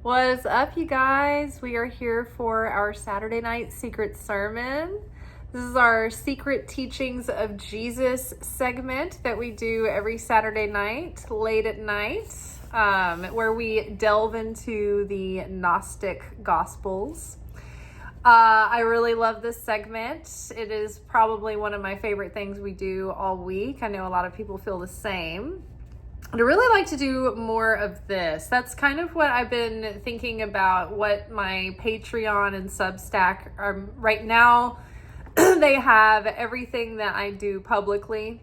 What's up, you guys? We are here for our Saturday night secret sermon. This is our secret teachings of Jesus segment that we do every Saturday night, late at night, where we delve into the Gnostic Gospels. I really love this segment. It is probably one of my favorite things we do all week. I know a lot of people feel the same. I'd really like to do more of this. That's kind of what I've been thinking about, what my Patreon and Substack are right now. They have everything that I do publicly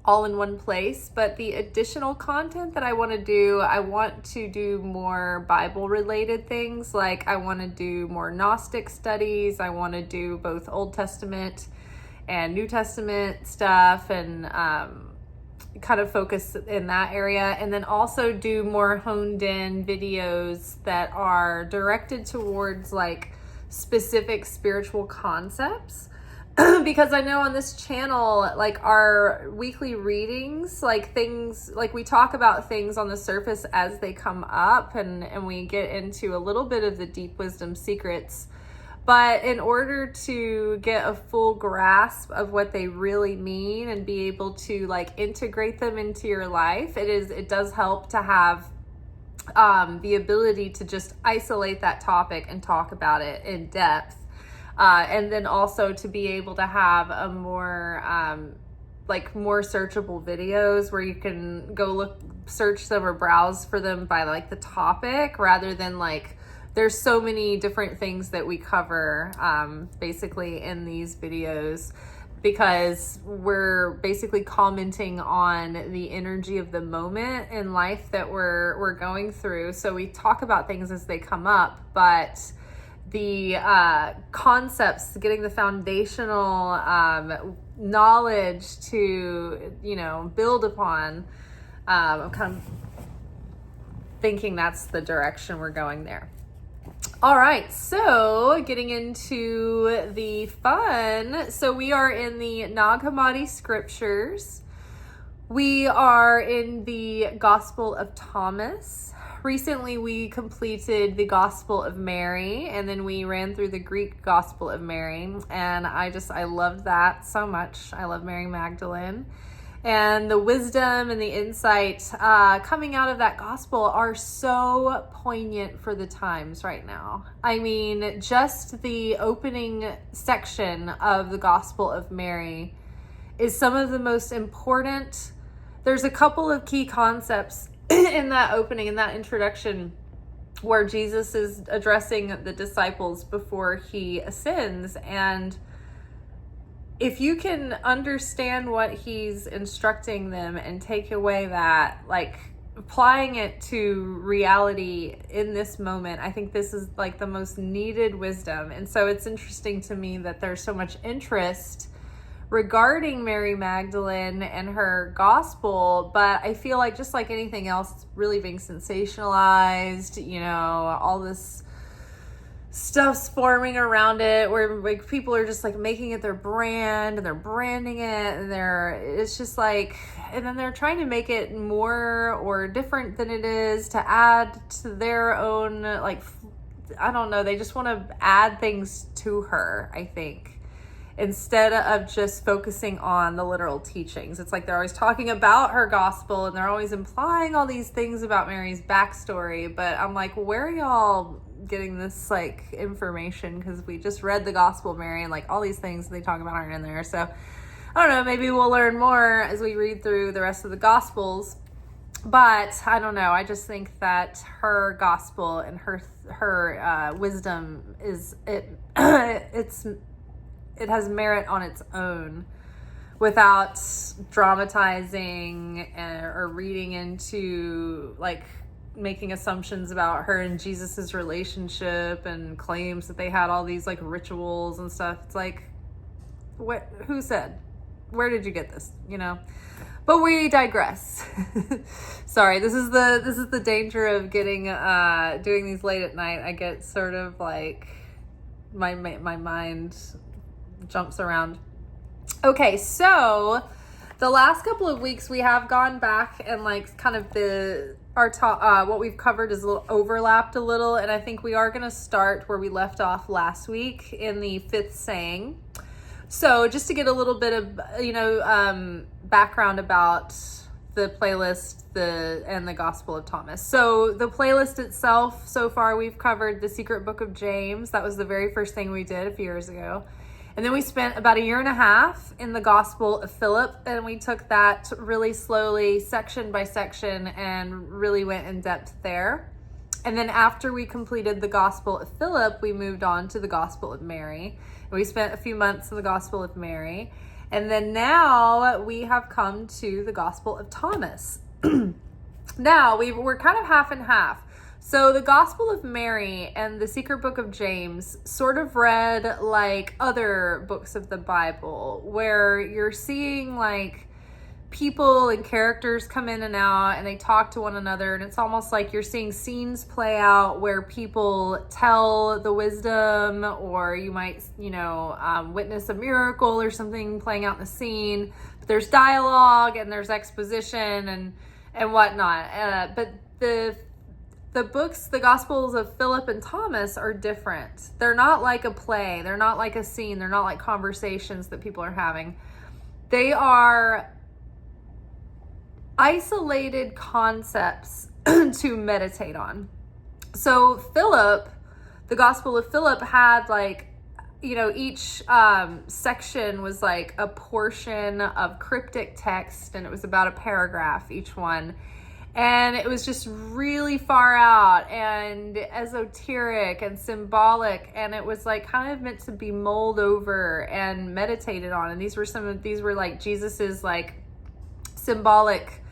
all in one place, but the additional content that I want to do more Bible related things. Like I want to do more Gnostic studies. I want to do both Old Testament and New Testament stuff, and kind of focus in that area, and then also do more honed in videos that are directed towards like specific spiritual concepts. Because I know on this channel, like our weekly readings, like things, like we talk about things on the surface as they come up, and we get into a little bit of the deep wisdom secrets. But in order to get a full grasp of what they really mean and be able to like integrate them into your life, it does help to have the ability to just isolate that topic and talk about it in depth. And then also to be able to have a more more searchable videos where you can go search them or browse for them by like the topic, rather than like there's so many different things that we cover basically in these videos, because we're basically commenting on the energy of the moment in life that we're going through. So we talk about things as they come up, but the concepts, getting the foundational knowledge to, build upon, I'm kind of thinking that's the direction we're going there. All right, so getting into the fun. So we are in the Nag Hammadi scriptures. We are in the Gospel of Thomas. Recently, we completed the Gospel of Mary, and then we ran through the Greek Gospel of Mary, and I loved that so much. I love Mary Magdalene. And the wisdom and the insight coming out of that gospel are so poignant for the times right now. I mean, just the opening section of the Gospel of Mary is some of the most important. There's a couple of key concepts in that opening, in that introduction, where Jesus is addressing the disciples before he ascends. And if you can understand what he's instructing them and take away that, like applying it to reality in this moment, I think this is like the most needed wisdom. And so it's interesting to me that there's so much interest regarding Mary Magdalene and her gospel, but I feel like just like anything else, it's really being sensationalized, all this stuff's forming around it where like people are just like making it their brand and they're branding it, and it's just like, and then they're trying to make it more or different than it is to add to their own, like, I don't know, they just want to add things to her, I think, instead of just focusing on the literal teachings. It's like they're always talking about her gospel and they're always implying all these things about Mary's backstory, but I'm like, where are y'all getting this like information? Because we just read the Gospel of Mary, and like all these things they talk about aren't in there. So I don't know, maybe we'll learn more as we read through the rest of the Gospels. But I don't know, I just think that her gospel and her wisdom it has merit on its own, without dramatizing or reading into like making assumptions about her and Jesus's relationship and claims that they had all these like rituals and stuff. It's like, who said? Where did you get this? But we digress. Sorry, this is the danger of getting doing these late at night. I get sort of like my mind jumps around. Okay, so the last couple of weeks we have gone back and like kind of what we've covered is a little overlapped a little, and I think we are going to start where we left off last week in the fifth saying. So just to get a little bit of, background about the playlist and the Gospel of Thomas. So the playlist itself, so far we've covered the Secret Book of James. That was the very first thing we did a few years ago. And then we spent about a year and a half in the Gospel of Philip, and we took that really slowly, section by section, and really went in depth there. And then after we completed the Gospel of Philip, we moved on to the Gospel of Mary. And we spent a few months in the Gospel of Mary. And then now we have come to the Gospel of Thomas. Now we're kind of half and half. So the Gospel of Mary and the Secret Book of James sort of read like other books of the Bible, where you're seeing like people and characters come in and out and they talk to one another, and it's almost like you're seeing scenes play out where people tell the wisdom, or you might witness a miracle or something playing out in the scene. But there's dialogue and there's exposition and whatnot, but the books, the Gospels of Philip and Thomas, are different. They're not like a play. They're not like a scene. They're not like conversations that people are having. They are isolated concepts to meditate on. So Philip, the Gospel of Philip, had each section was like a portion of cryptic text, and it was about a paragraph each one. And it was just really far out and esoteric and symbolic. And it was like kind of meant to be mulled over and meditated on. And these were like Jesus's like symbolic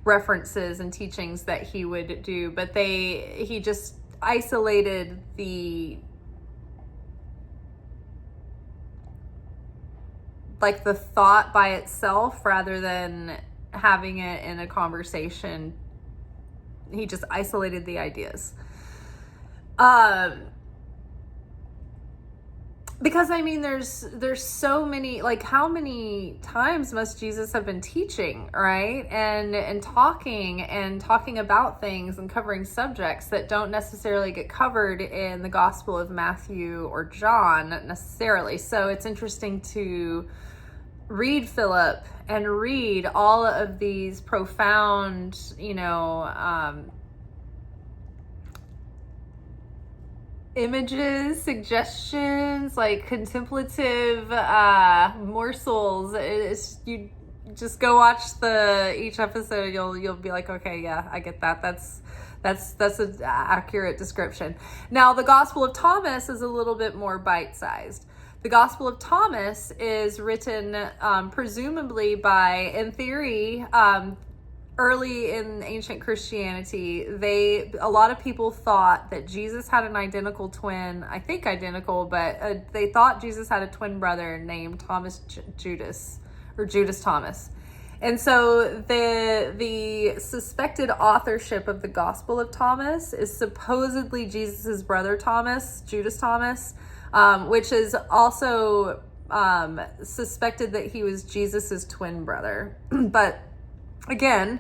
references and teachings that he would do. But he just isolated the thought by itself rather than having it in a conversation. He just isolated the ideas. Because there's so many, like, how many times must Jesus have been teaching, right? And talking about things and covering subjects that don't necessarily get covered in the Gospel of Matthew or John necessarily. So it's interesting to read Philip and read all of these profound, images, suggestions, like contemplative morsels. You just go watch each episode. You'll be like, okay, yeah, I get that. That's an accurate description. Now, the Gospel of Thomas is a little bit more bite-sized. The Gospel of Thomas is written presumably by, in theory, early in ancient Christianity, a lot of people thought that Jesus had an identical twin. I think identical, but they thought Jesus had a twin brother named Thomas Judas Thomas. And so the suspected authorship of the Gospel of Thomas is supposedly Jesus's brother Thomas, Judas Thomas, which is also suspected that he was Jesus's twin brother. But again,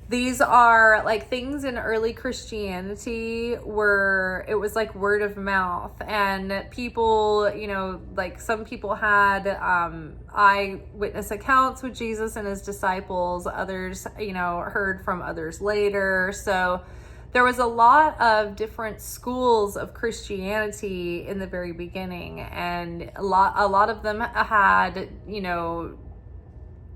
these are like things in early Christianity where it was like word of mouth, and people, like some people had eyewitness accounts with Jesus and his disciples. Others, heard from others later. So there was a lot of different schools of Christianity in the very beginning, and a lot of them had,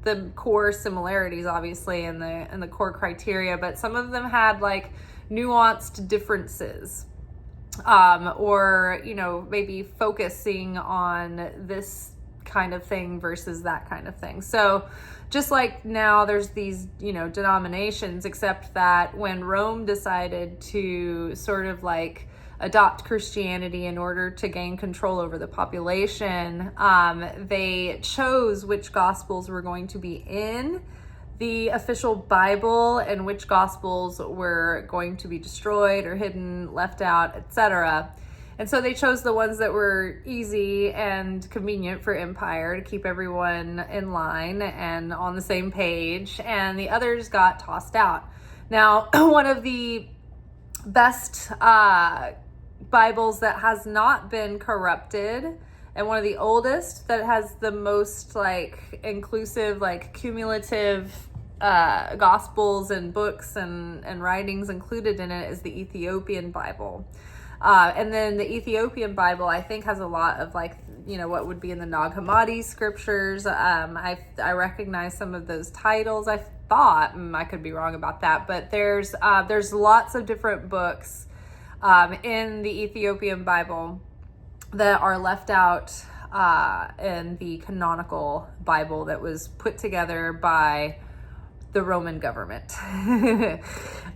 the core similarities, obviously, and the core criteria, but some of them had like nuanced differences, or maybe focusing on this kind of thing versus that kind of thing. So just like now there's these denominations, except that when Rome decided to sort of like adopt Christianity in order to gain control over the population, they chose which gospels were going to be in the official Bible and which gospels were going to be destroyed or hidden, left out, etc. And so they chose the ones that were easy and convenient for empire to keep everyone in line and on the same page, and the others got tossed out. Now, one of the best Bibles that has not been corrupted, and one of the oldest that has the most like inclusive, like cumulative gospels and books and writings included in it, is the Ethiopian Bible. And then the Ethiopian Bible, I think, has a lot of like, you know, what would be in the Nag Hammadi scriptures. I recognize some of those titles. I thought, I could be wrong about that, but there's lots of different books in the Ethiopian Bible that are left out in the canonical Bible that was put together by the Roman government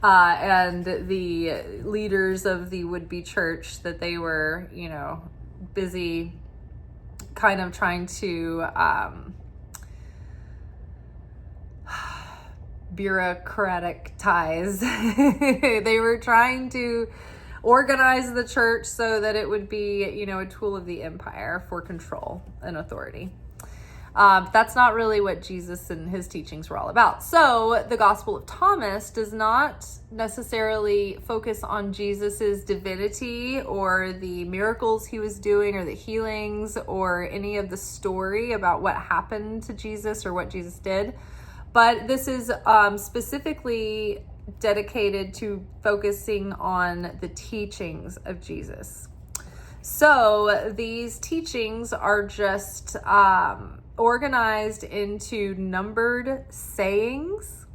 and the leaders of the would-be church, that they were, you know, busy kind of trying to bureaucraticize. They were trying to organize the church so that it would be, you know, a tool of the empire for control and authority. That's not really what Jesus and his teachings were all about. So the Gospel of Thomas does not necessarily focus on Jesus's divinity or the miracles he was doing or the healings or any of the story about what happened to Jesus or what Jesus did. But this is specifically dedicated to focusing on the teachings of Jesus. So these teachings are just organized into numbered sayings.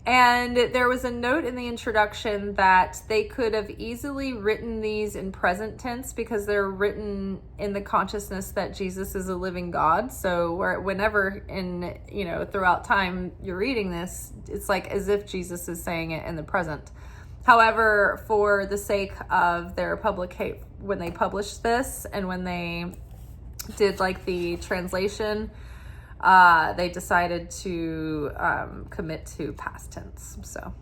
And there was a note in the introduction that they could have easily written these in present tense because they're written in the consciousness that Jesus is a living God. So whenever in, you know, throughout time you're reading this, it's like as if Jesus is saying it in the present. However, for the sake of their when they published this and when they did like the translation, they decided to commit to past tense. So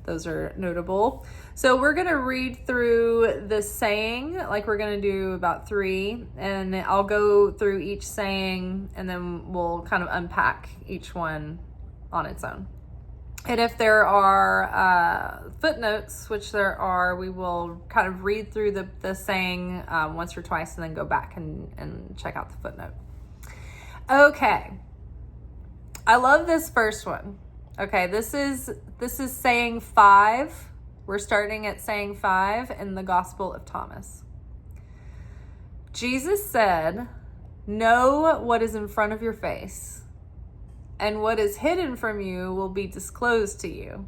those are notable. So we're going to read through the saying, like we're going to do about 3, and I'll go through each saying and then we'll kind of unpack each one on its own. And if there are footnotes, which there are, we will kind of read through the saying once or twice and then go back and check out the footnote. Okay. I love this first one. Okay, this is saying 5. We're starting at saying 5 in the Gospel of Thomas. Jesus said, "Know what is in front of your face, and what is hidden from you will be disclosed to you.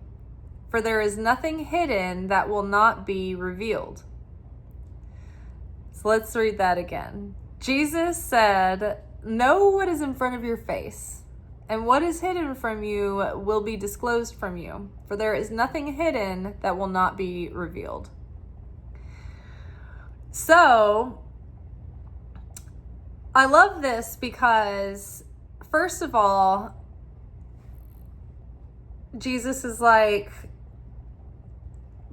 For there is nothing hidden that will not be revealed." So let's read that again. Jesus said, "Know what is in front of your face, and what is hidden from you will be disclosed from you. For there is nothing hidden that will not be revealed." So I love this because, first of all, Jesus is like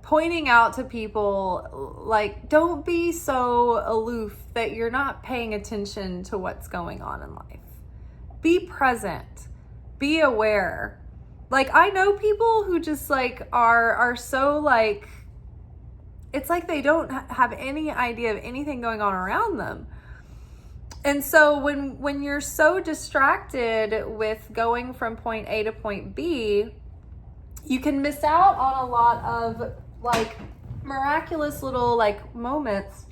pointing out to people, like, don't be so aloof that you're not paying attention to what's going on in life. Be present. Be aware. Like, I know people who just like are so like, it's like they don't have any idea of anything going on around them. And so when you're so distracted with going from point A to point B, you can miss out on a lot of like miraculous little like moments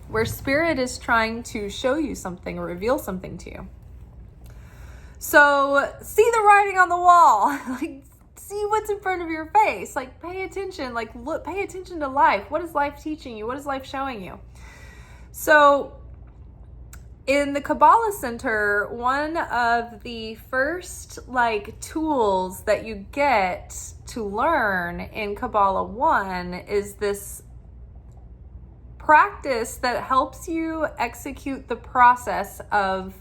where spirit is trying to show you something or reveal something to you. So see the writing on the wall. Like, see what's in front of your face. Like, pay attention. Like, look, pay attention to life. What is life teaching you? What is life showing you? So in the Kabbalah Center, one of the first like tools that you get to learn in Kabbalah 1 is this practice that helps you execute the process of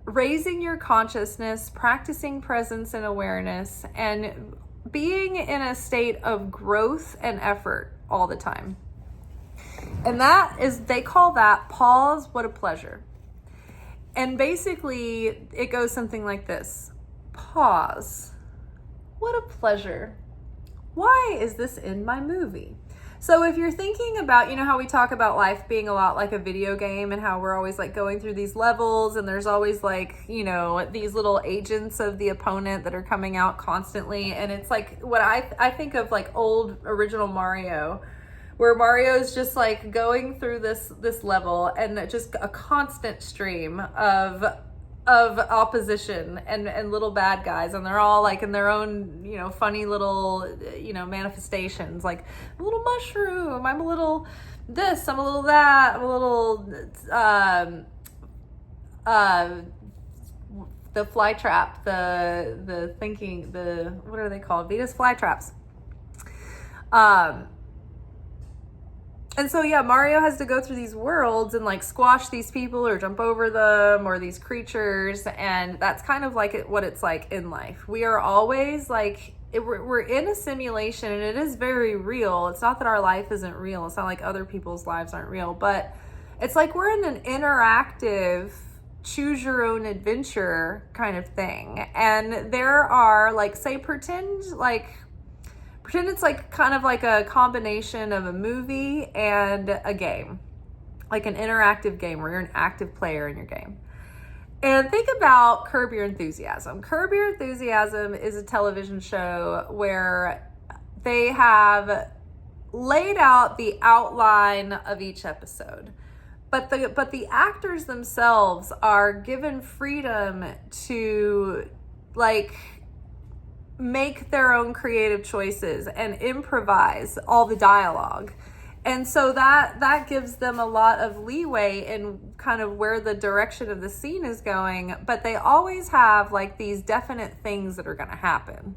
raising your consciousness, practicing presence and awareness, and being in a state of growth and effort all the time. And that is, they call that pause, what a pleasure. And basically it goes something like this. Pause. What a pleasure. Why is this in my movie? So if you're thinking about, you know how we talk about life being a lot like a video game and how we're always like going through these levels and there's always like, you know, these little agents of the opponent that are coming out constantly. And it's like what I think of like old original Mario, where Mario's just like going through this level and just a constant stream of opposition and little bad guys, and they're all like in their own, you know, funny little, you know, manifestations, like a little mushroom, I'm a little this, I'm a little that, I'm a little the fly trap, the thinking, the, what are they called, Venus flytraps. And so, yeah, Mario has to go through these worlds and like squash these people or jump over them or these creatures. And that's kind of like what it's like in life. We are always like, we're in a simulation, and it is very real. It's not that our life isn't real. It's not like other people's lives aren't real, but it's like we're in an interactive, choose your own adventure kind of thing. And there are like, say, pretend it's like kind of like a combination of a movie and a game, like an interactive game where you're an active player in your game. And think about Curb Your Enthusiasm. Curb Your Enthusiasm is a television show where they have laid out the outline of each episode. But the actors themselves are given freedom to like make their own creative choices and improvise all the dialogue. And so that gives them a lot of leeway in kind of where the direction of the scene is going, but they always have like these definite things that are going to happen,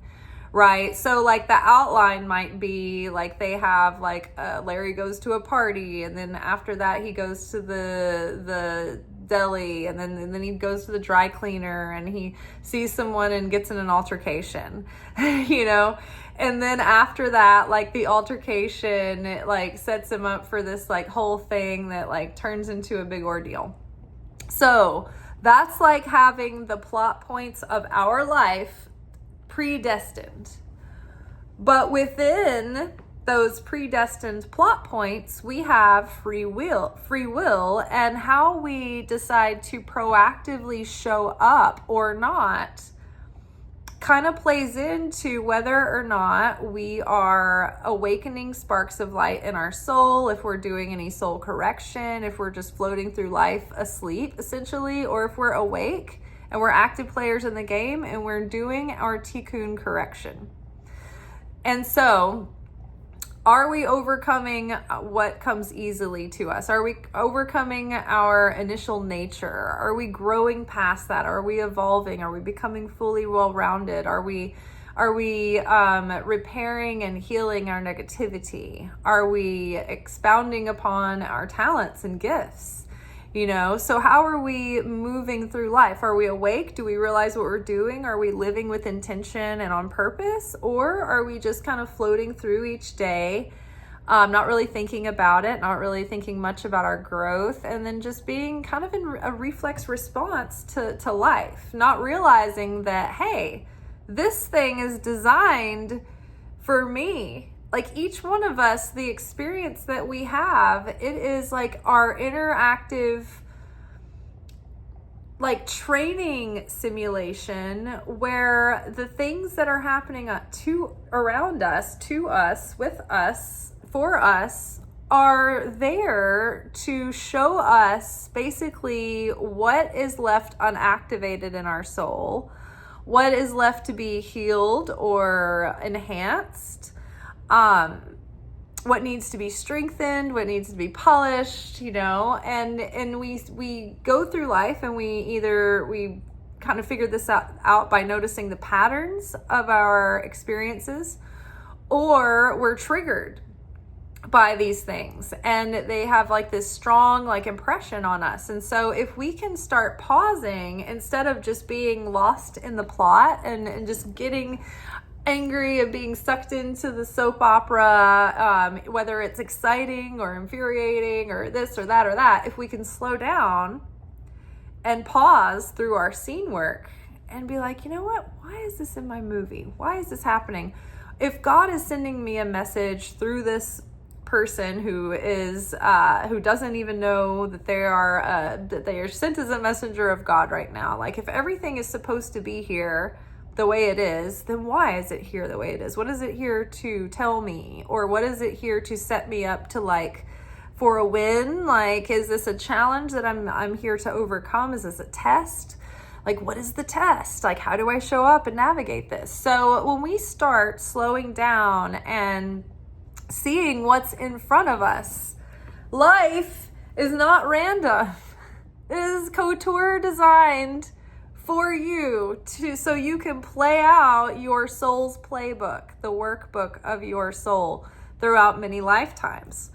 right? So like the outline might be like they have like Larry goes to a party, and then after that he goes to the deli, and then he goes to the dry cleaner and he sees someone and gets in an altercation, you know, and then after that, like the altercation, it like sets him up for this like whole thing that like turns into a big ordeal. So that's like having the plot points of our life predestined, but within those predestined plot points, we have free will, and how we decide to proactively show up or not kind of plays into whether or not we are awakening sparks of light in our soul, if we're doing any soul correction, if we're just floating through life asleep, essentially, or if we're awake and we're active players in the game and we're doing our tikkun correction. And so, are we overcoming what comes easily to us? Are we overcoming our initial nature? Are we growing past that? Are we evolving? Are we becoming fully well-rounded? Are we repairing and healing our negativity? Are we expounding upon our talents and gifts? You know, so how are we moving through life? Are we awake? Do we realize what we're doing? Are we living with intention and on purpose? Or are we just kind of floating through each day, not really thinking about it, not really thinking much about our growth, and then just being kind of in a reflex response to life, not realizing that, hey, this thing is designed for me. Like each one of us, the experience that we have, it is like our interactive, like training simulation where the things that are happening around us, to us, with us, for us, are there to show us basically what is left unactivated in our soul, what is left to be healed or enhanced, what needs to be strengthened, what needs to be polished, you know, and we go through life and we kind of figure this out by noticing the patterns of our experiences, or we're triggered by these things and they have like this strong like impression on us. And so if we can start pausing instead of just being lost in the plot and just getting angry and being sucked into the soap opera, whether it's exciting or infuriating or this or that or that, if we can slow down and pause through our scene work and be like, you know what? Why is this in my movie? Why is this happening? If God is sending me a message through this person who doesn't even know that they are sent as a messenger of God right now, like if everything is supposed to be here the way it is, then why is it here the way it is? What is it here to tell me? Or what is it here to set me up to, like, for a win? Like, is this a challenge that I'm here to overcome? Is this a test? Like, what is the test? Like, how do I show up and navigate this? So when we start slowing down and seeing what's in front of us, life is not random. It is couture designed for you so you can play out your soul's playbook, the workbook of your soul throughout many lifetimes.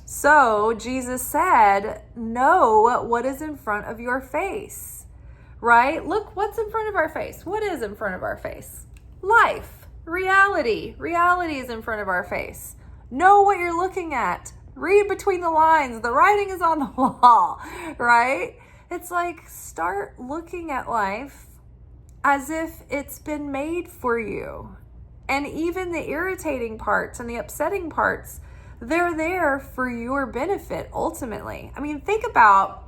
So Jesus said, know what is in front of your face. Right? Look what's in front of our face. What is in front of our face? Life, reality. Reality is in front of our face. Know what you're looking at. Read between the lines. The writing is on the wall, right? It's like, start looking at life as if it's been made for you. And even the irritating parts and the upsetting parts, they're there for your benefit ultimately. I mean, think about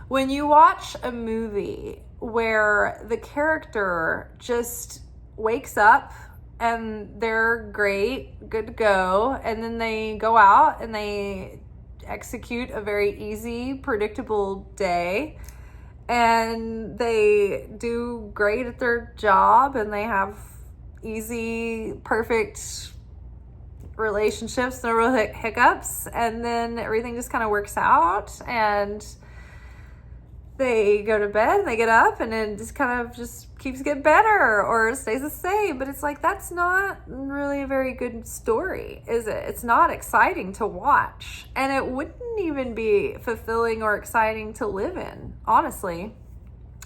when you watch a movie where the character just wakes up and they're great, good to go, and then they go out and they execute a very easy, predictable day, and they do great at their job, and they have easy, perfect relationships, no real hiccups, and then everything just kind of works out, and they go to bed and they get up and it just kind of just keeps getting better or stays the same. But it's like, that's not really a very good story, is it? It's not exciting to watch, and it wouldn't even be fulfilling or exciting to live in, honestly.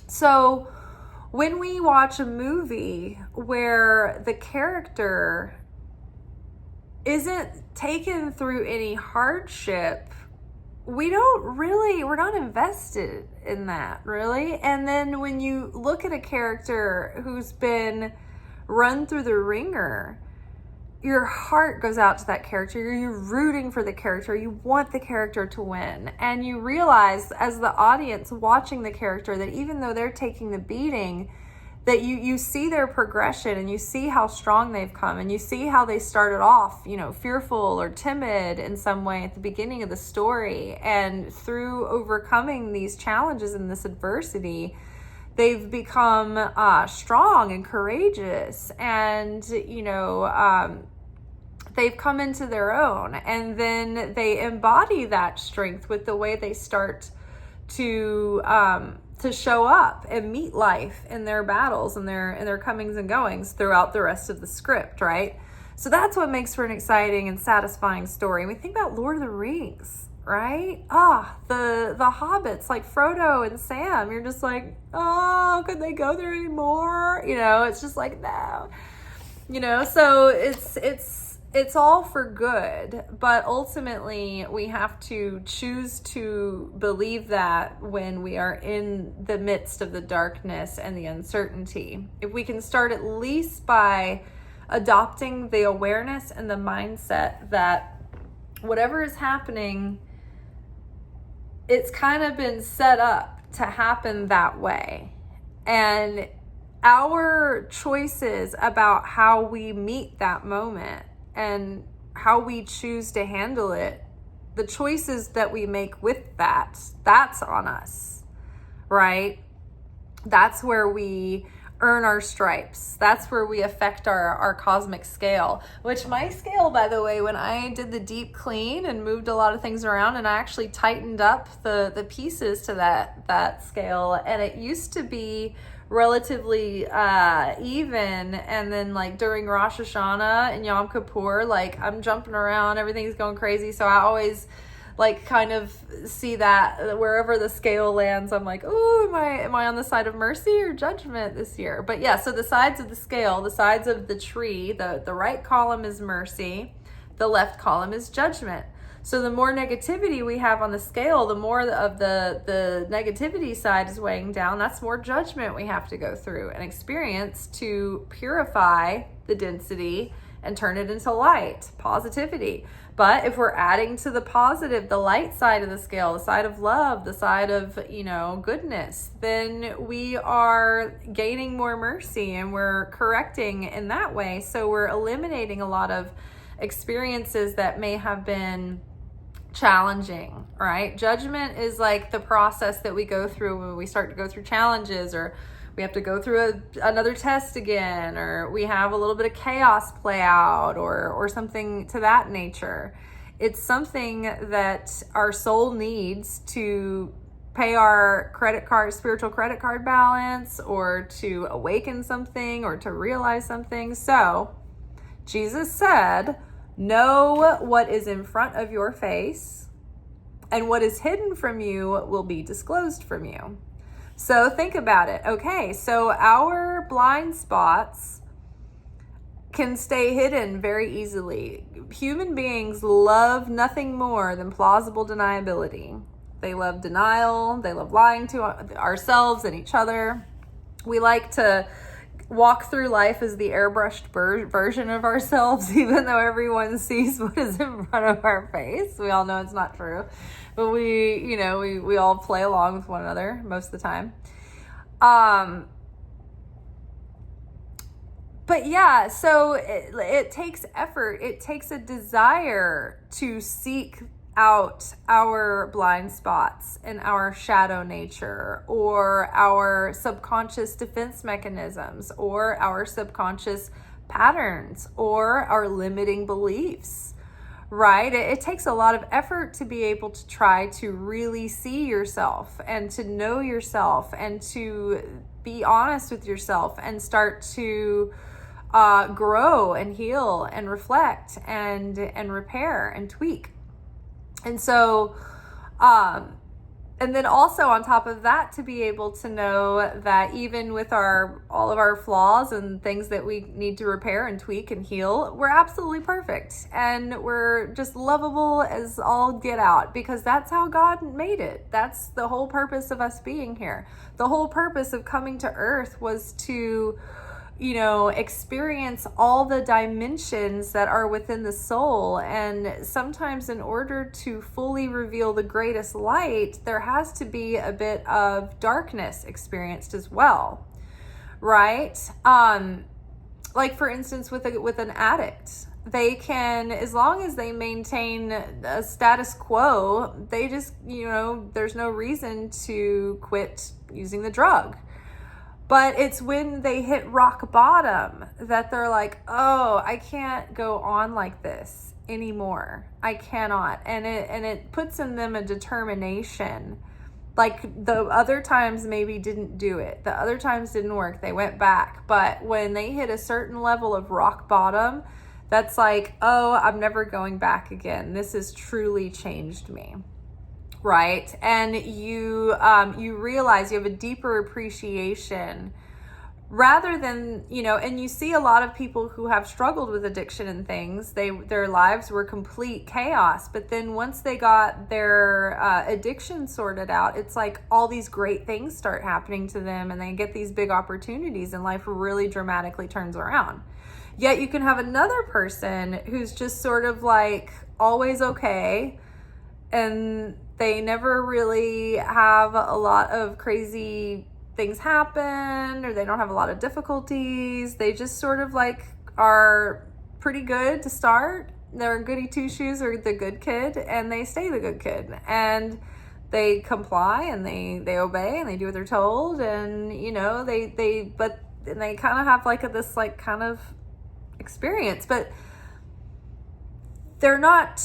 So when we watch a movie where the character isn't taken through any hardship, we're not invested in that, really. And then when you look at a character who's been run through the ringer, your heart goes out to that character. You're rooting for the character. You want the character to win. And you realize as the audience watching the character that even though they're taking the beating, that you see their progression, and you see how strong they've come, and you see how they started off, fearful or timid in some way at the beginning of the story. And through overcoming these challenges and this adversity, they've become strong and courageous, and, they've come into their own. And then they embody that strength with the way they start to show up and meet life in their battles and their comings and goings throughout the rest of the script, right? So that's what makes for an exciting and satisfying story. And we think about Lord of the Rings, right? The hobbits, like Frodo and Sam, you're just like, oh, could they go there anymore? It's just like, no. So it's all for good, but ultimately we have to choose to believe that when we are in the midst of the darkness and the uncertainty. If we can start at least by adopting the awareness and the mindset that whatever is happening, it's kind of been set up to happen that way. And our choices about how we meet that moment and how we choose to handle it, the choices that we make with that's on us, right? That's where we earn our stripes. That's where we affect our cosmic scale, which my scale, by the way, when I did the deep clean and moved a lot of things around, and I actually tightened up the pieces to that scale, and it used to be relatively even, and then like during Rosh Hashanah and Yom Kippur, like I'm jumping around, everything's going crazy, so I always like kind of see that wherever the scale lands, I'm like, oh, am I on the side of mercy or judgment this year? But yeah, so the sides of the scale, the sides of the tree, the right column is mercy, the left column is judgment. So the more negativity we have on the scale, the more of the negativity side is weighing down. That's more judgment we have to go through and experience to purify the density and turn it into light, positivity. But if we're adding to the positive, the light side of the scale, the side of love, the side of, goodness, then we are gaining more mercy and we're correcting in that way. So we're eliminating a lot of experiences that may have been challenging, right? Judgment is like the process that we go through when we start to go through challenges, or we have to go through another test again, or we have a little bit of chaos play out, or something to that nature. It's something that our soul needs to pay our spiritual credit card balance, or to awaken something, or to realize something. So Jesus said, know what is in front of your face, and what is hidden from you will be disclosed from you. So think about it. Okay, so our blind spots can stay hidden very easily. Human beings love nothing more than plausible deniability. They love denial. They love lying to ourselves and each other. We like to walk through life as the airbrushed version of ourselves, even though everyone sees what is in front of our face. We all know it's not true, but we all play along with one another most of the time. But yeah, so it takes effort. It takes a desire to seek out our blind spots and our shadow nature, or our subconscious defense mechanisms, or our subconscious patterns, or our limiting beliefs, right? It takes a lot of effort to be able to try to really see yourself and to know yourself and to be honest with yourself and start to grow and heal and reflect and repair and tweak. And so, and then also on top of that, to be able to know that even with all of our flaws and things that we need to repair and tweak and heal, we're absolutely perfect. And we're just lovable as all get out, because that's how God made it. That's the whole purpose of us being here. The whole purpose of coming to earth was to experience all the dimensions that are within the soul. And sometimes in order to fully reveal the greatest light, there has to be a bit of darkness experienced as well, right? Like for instance, with an addict, they can, as long as they maintain a status quo, they just, there's no reason to quit using the drug. But it's when they hit rock bottom that they're like, oh, I can't go on like this anymore. I cannot. And it puts in them a determination. Like the other times maybe didn't do it. The other times didn't work. They went back. But when they hit a certain level of rock bottom, that's like, oh, I'm never going back again. This has truly changed me. Right? And you realize you have a deeper appreciation, rather than, and you see a lot of people who have struggled with addiction and things, their lives were complete chaos. But then once they got their addiction sorted out, it's like all these great things start happening to them, and they get these big opportunities, and life really dramatically turns around. Yet you can have another person who's just sort of like always okay, and they never really have a lot of crazy things happen, or they don't have a lot of difficulties. They just sort of like are pretty good to start. They're goody two shoes, or the good kid, and they stay the good kid. And they comply, and they obey, and they do what they're told. And, they kind of have like this like kind of experience, but they're not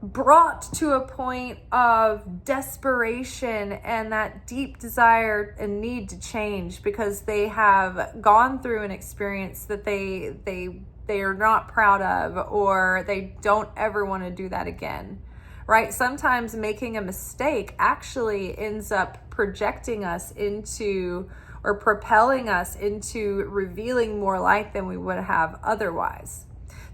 brought to a point of desperation and that deep desire and need to change, because they have gone through an experience that they are not proud of, or they don't ever want to do that again, right? Sometimes making a mistake actually ends up projecting us into, or propelling us into revealing more light than we would have otherwise.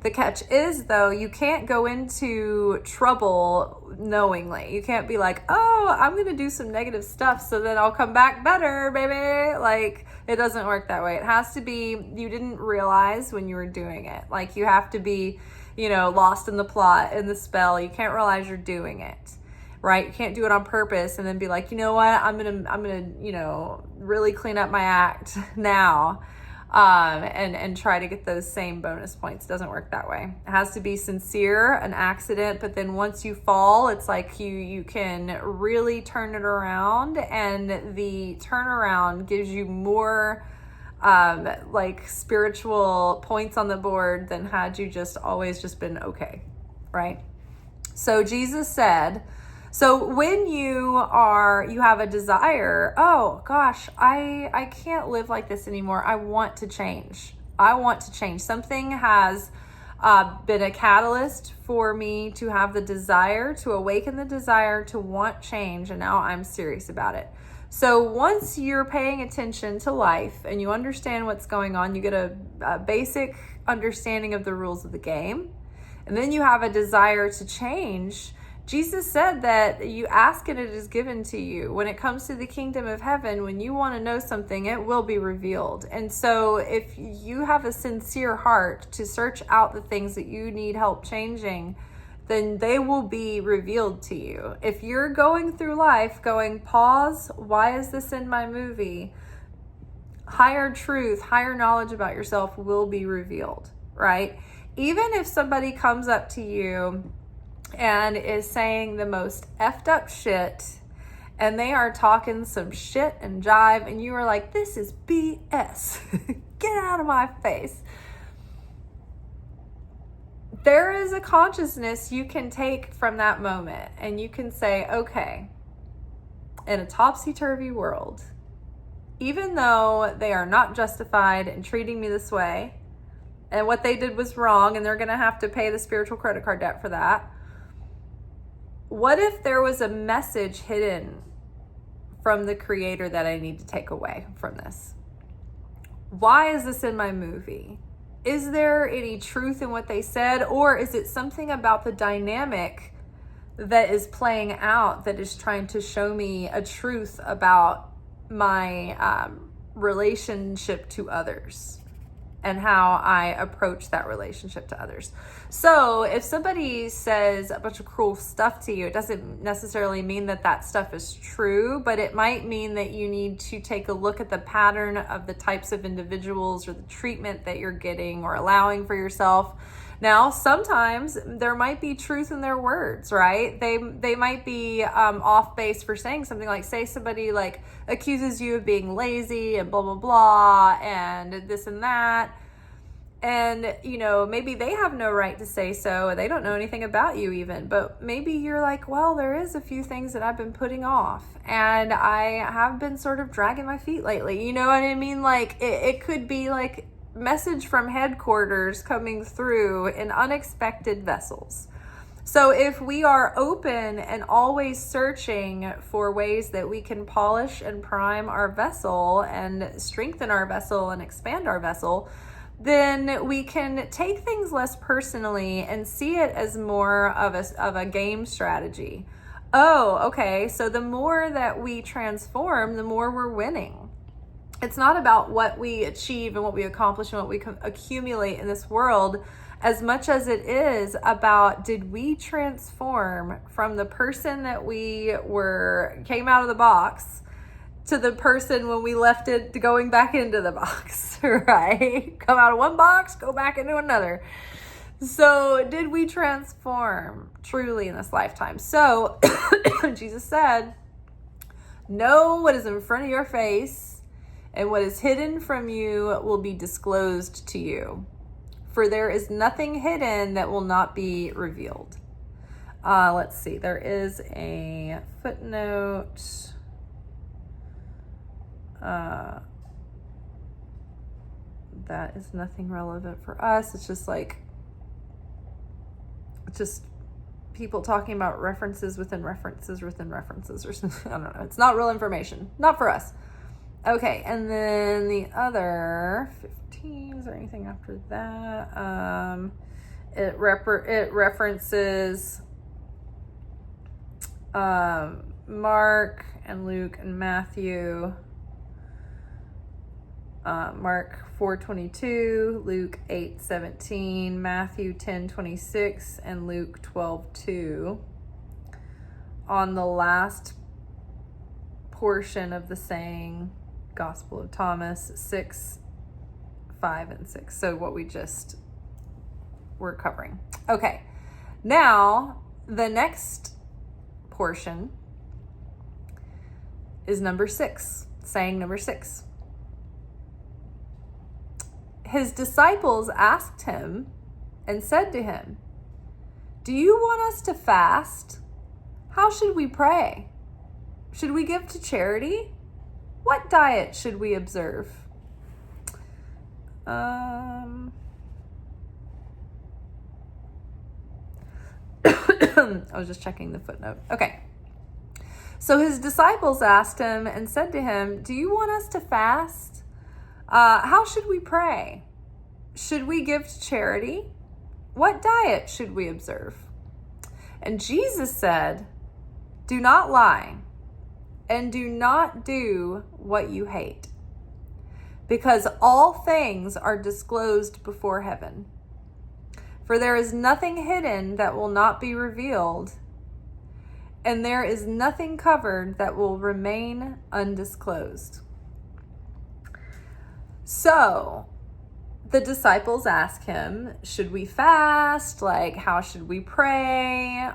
The catch is, though, you can't go into trouble knowingly. You can't be like, oh, I'm going to do some negative stuff so then I'll come back better, baby. Like, it doesn't work that way. It has to be, you didn't realize when you were doing it. Like, you have to be, lost in the plot, in the spell. You can't realize you're doing it, right? You can't do it on purpose and then be like, you know what? I'm going to, really clean up my act now. And try to get those same bonus points. Doesn't work that way. It has to be sincere, an accident, but then once you fall, it's like you can really turn it around, and the turnaround gives you more like spiritual points on the board than had you just always just been okay, right? So Jesus said, so when you have a desire, oh gosh, I can't live like this anymore. I want to change. Something has been a catalyst for me to have the desire, to awaken the desire to want change. And now I'm serious about it. So once you're paying attention to life and you understand what's going on, you get a basic understanding of the rules of the game. And then you have a desire to change. Jesus said that you ask and it is given to you. When it comes to the kingdom of heaven, when you want to know something, it will be revealed. And so if you have a sincere heart to search out the things that you need help changing, then they will be revealed to you. If you're going through life going, pause, why is this in my movie? Higher truth, higher knowledge about yourself will be revealed, right? Even if somebody comes up to you and is saying the most effed up shit, and they are talking some shit and jive, and you are like, this is BS. Get out of my face. There is a consciousness you can take from that moment, and you can say, okay, in a topsy-turvy world, even though they are not justified in treating me this way, and what they did was wrong, and they're going to have to pay the spiritual credit card debt for that, what if there was a message hidden from the creator that I need to take away from this? Why is this in my movie? Is there any truth in what they said? Or is it something about the dynamic that is playing out that is trying to show me a truth about my relationship to others and how I approach that relationship to others? So if somebody says a bunch of cruel stuff to you, it doesn't necessarily mean that that stuff is true, but it might mean that you need to take a look at the pattern of the types of individuals or the treatment that you're getting or allowing for yourself. Now, sometimes there might be truth in their words, right? They might be off base for saying something like, say somebody like accuses you of being lazy and blah, blah, blah, and this and that. And, maybe they have no right to say so. They don't know anything about you even. But maybe you're like, well, there is a few things that I've been putting off. And I have been sort of dragging my feet lately. You know what I mean? Like, it could be like message from headquarters coming through in unexpected vessels. So if we are open and always searching for ways that we can polish and prime our vessel and strengthen our vessel and expand our vessel, then we can take things less personally and see it as more of a game strategy. Oh, okay, so the more that we transform, the more we're winning. It's not about what we achieve and what we accomplish and what we accumulate in this world as much as it is about, did we transform from the person that we came out of the box to the person when we left it going back into the box, right? Come out of one box, go back into another. So did we transform truly in this lifetime? So Jesus said, know what is in front of your face, and what is hidden from you will be disclosed to you. For there is nothing hidden that will not be revealed. Let's see, there is a footnote. That is nothing relevant for us. It's just people talking about references within references within references or something. I don't know. It's not real information. Not for us. Okay, and then the other 15, is there anything after that? It references Mark and Luke and Matthew. Mark 4:22, Luke 8:17, Matthew 10:26, and Luke 12:2. On the last portion of the saying, Gospel of Thomas 6:5 and 6. So what we just were covering. Okay, now the next portion is number 6, saying number 6. His disciples asked him and said to him, "Do you want us to fast? How should we pray? Should we give to charity? What diet should we observe?" I was just checking the footnote. Okay. So his disciples asked him and said to him, "Do you want us to fast? How should we pray? Should we give to charity? What diet should we observe?" And Jesus said, "Do not lie, and do not do what you hate, because all things are disclosed before heaven. For there is nothing hidden that will not be revealed, and there is nothing covered that will remain undisclosed." So the disciples ask him, should we fast? Like, how should we pray?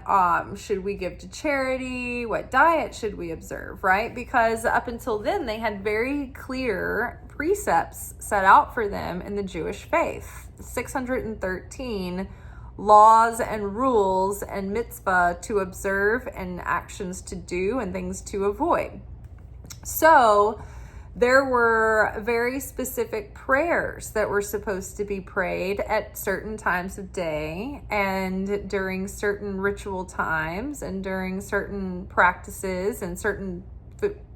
Should we give to charity? What diet should we observe, right? Because up until then, they had very clear precepts set out for them in the Jewish faith. 613 laws and rules and mitzvah to observe and actions to do and things to avoid. So there were very specific prayers that were supposed to be prayed at certain times of day and during certain ritual times and during certain practices and certain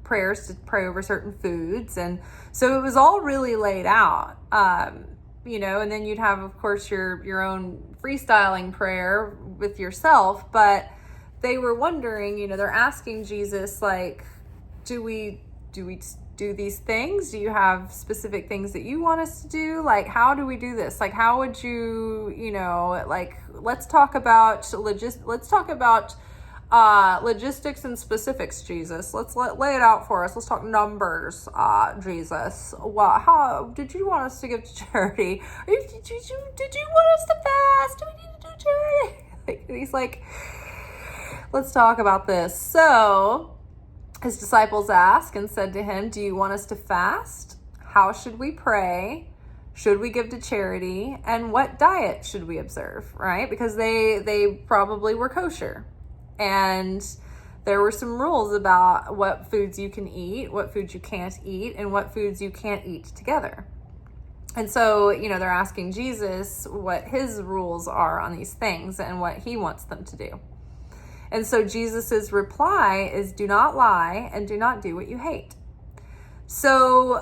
prayers to pray over certain foods. And so it was all really laid out, and then you'd have, of course, your own freestyling prayer with yourself. But they were wondering, they're asking Jesus, like, do we do these things? Do you have specific things that you want us to do? Like, how do we do this? Like, how would you, let's talk about logistics and specifics, Jesus. Let's lay it out for us. Let's talk numbers, Jesus. Well, how did you want us to give to charity? Did you want us to fast? Do we need to do charity? He's like, let's talk about this. So his disciples asked and said to him, "Do you want us to fast? How should we pray? Should we give to charity? And what diet should we observe?" Right? Because they probably were kosher. And there were some rules about what foods you can eat, what foods you can't eat, and what foods you can't eat together. And so, they're asking Jesus what his rules are on these things and what he wants them to do. And so Jesus's reply is, "Do not lie and do not do what you hate." So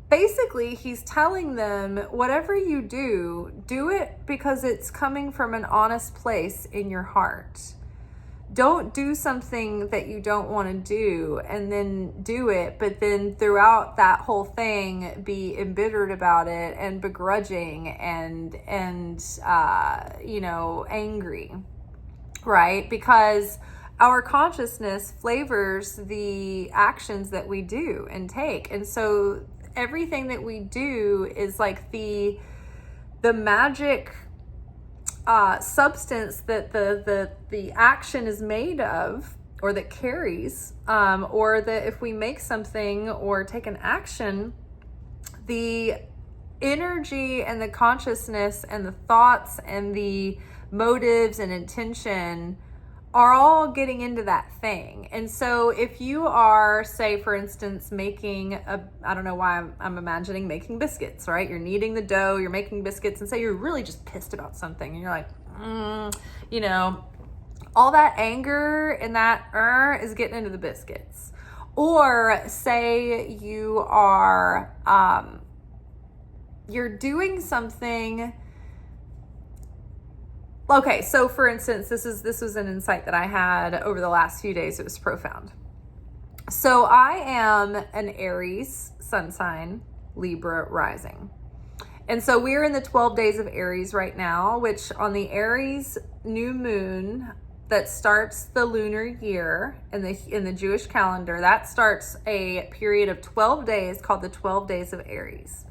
basically he's telling them, whatever you do it because it's coming from an honest place in your heart. Don't do something that you don't want to do and then do it, but then throughout that whole thing be embittered about it and begrudging and angry. Right? Because our consciousness flavors the actions that we do and take. And so everything that we do is like the magic substance that the action is made of, or that carries, or that if we make something or take an action, the energy and the consciousness and the thoughts and the motives and intention are all getting into that thing. And so if you are, say, for instance, making I don't know why I'm imagining making biscuits, right? You're kneading the dough, you're making biscuits, and say you're really just pissed about something, and you're like, all that anger and that is getting into the biscuits. Or say you are, you're doing something Okay, so for instance, this was an insight that I had over the last few days. It was profound. So I am an Aries sun sign, Libra rising. And so we're in the 12 days of Aries right now, which on the Aries new moon that starts the lunar year in the Jewish calendar, that starts a period of 12 days called the 12 days of Aries.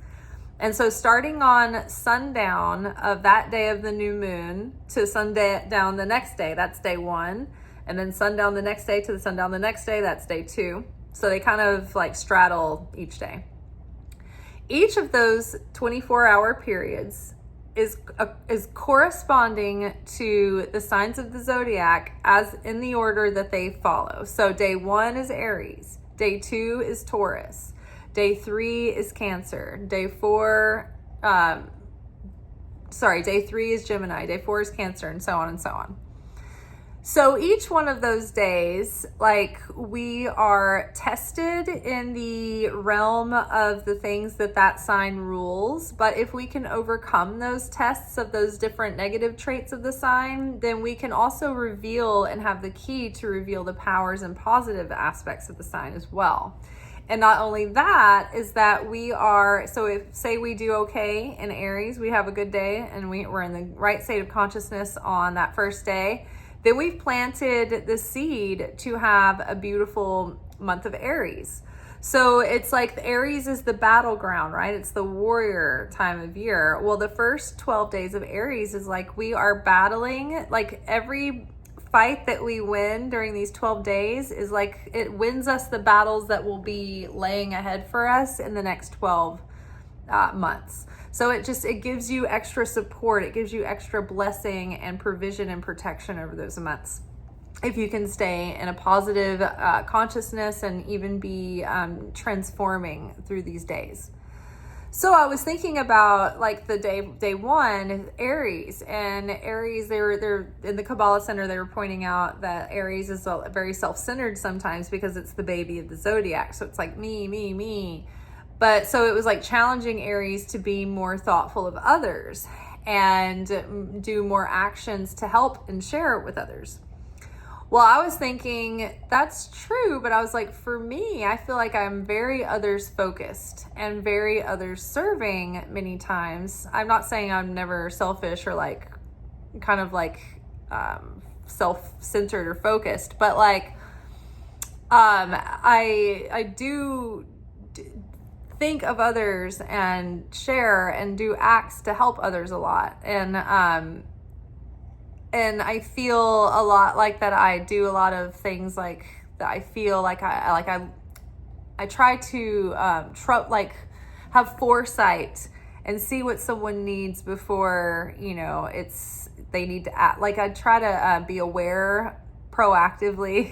And so starting on sundown of that day of the new moon to sundown the next day, that's day 1. And then sundown the next day to the sundown the next day, that's day 2. So they kind of like straddle each day. Each of those 24-hour periods is corresponding to the signs of the zodiac as in the order that they follow. So day 1 is Aries, day 2 is Taurus, day 3 is Cancer, day 3 is Gemini, day 4 is Cancer, and so on and so on. So each one of those days, like, we are tested in the realm of the things that sign rules. But if we can overcome those tests of those different negative traits of the sign, then we can also reveal and have the key to reveal the powers and positive aspects of the sign as well. And not only that, is that we are, so if, say we do okay in Aries, we have a good day and we're in the right state of consciousness on that first day, then we've planted the seed to have a beautiful month of Aries. So it's like Aries is the battleground, right? It's the warrior time of year. Well, the first 12 days of Aries is like we are battling, like every fight that we win during these 12 days is like it wins us the battles that will be laying ahead for us in the next 12 months. So it gives you extra support. It gives you extra blessing and provision and protection over those months. If you can stay in a positive consciousness and even be transforming through these days. So I was thinking about like the day 1, Aries, and Aries, they're in the Kabbalah Center, they were pointing out that Aries is very self-centered sometimes because it's the baby of the zodiac. So it's like me. But so it was like challenging Aries to be more thoughtful of others and do more actions to help and share it with others. Well, I was thinking that's true, but I was like, for me, I feel like I'm very others focused and very others serving many times. I'm not saying I'm never selfish or like kind of like self-centered or focused, but like I do think of others and share and do acts to help others a lot. And I feel a lot like that. I do a lot of things like that. I feel like I try to have foresight and see what someone needs before, they need to act. Like I try to be aware proactively,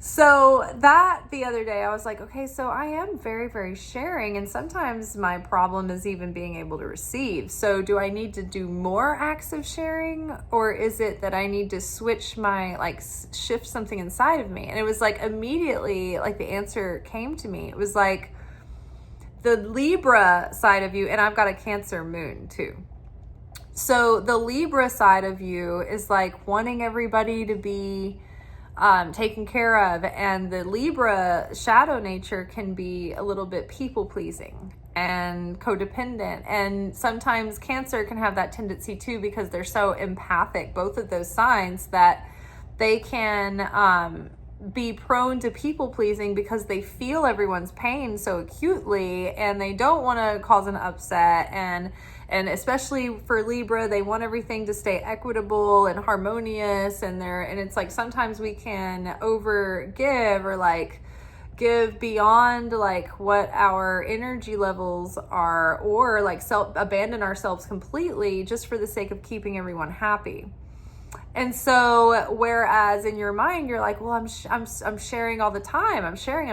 So that the other day I was like, okay, so I am very, very sharing. And sometimes my problem is even being able to receive. So do I need to do more acts of sharing, or is it that I need to switch shift something inside of me? And it was like immediately like the answer came to me. It was like the Libra side of you, and I've got a Cancer moon too. So the Libra side of you is like wanting everybody to be taken care of, and the Libra shadow nature can be a little bit people pleasing and codependent, and sometimes Cancer can have that tendency too because they're so empathic, both of those signs, that they can be prone to people pleasing because they feel everyone's pain so acutely and they don't want to cause an upset, and especially for Libra, they want everything to stay equitable and harmonious, and it's like sometimes we can over give or like give beyond like what our energy levels are, or like abandon ourselves completely just for the sake of keeping everyone happy. And so whereas in your mind you're like, well, I'm sharing all the time, I'm sharing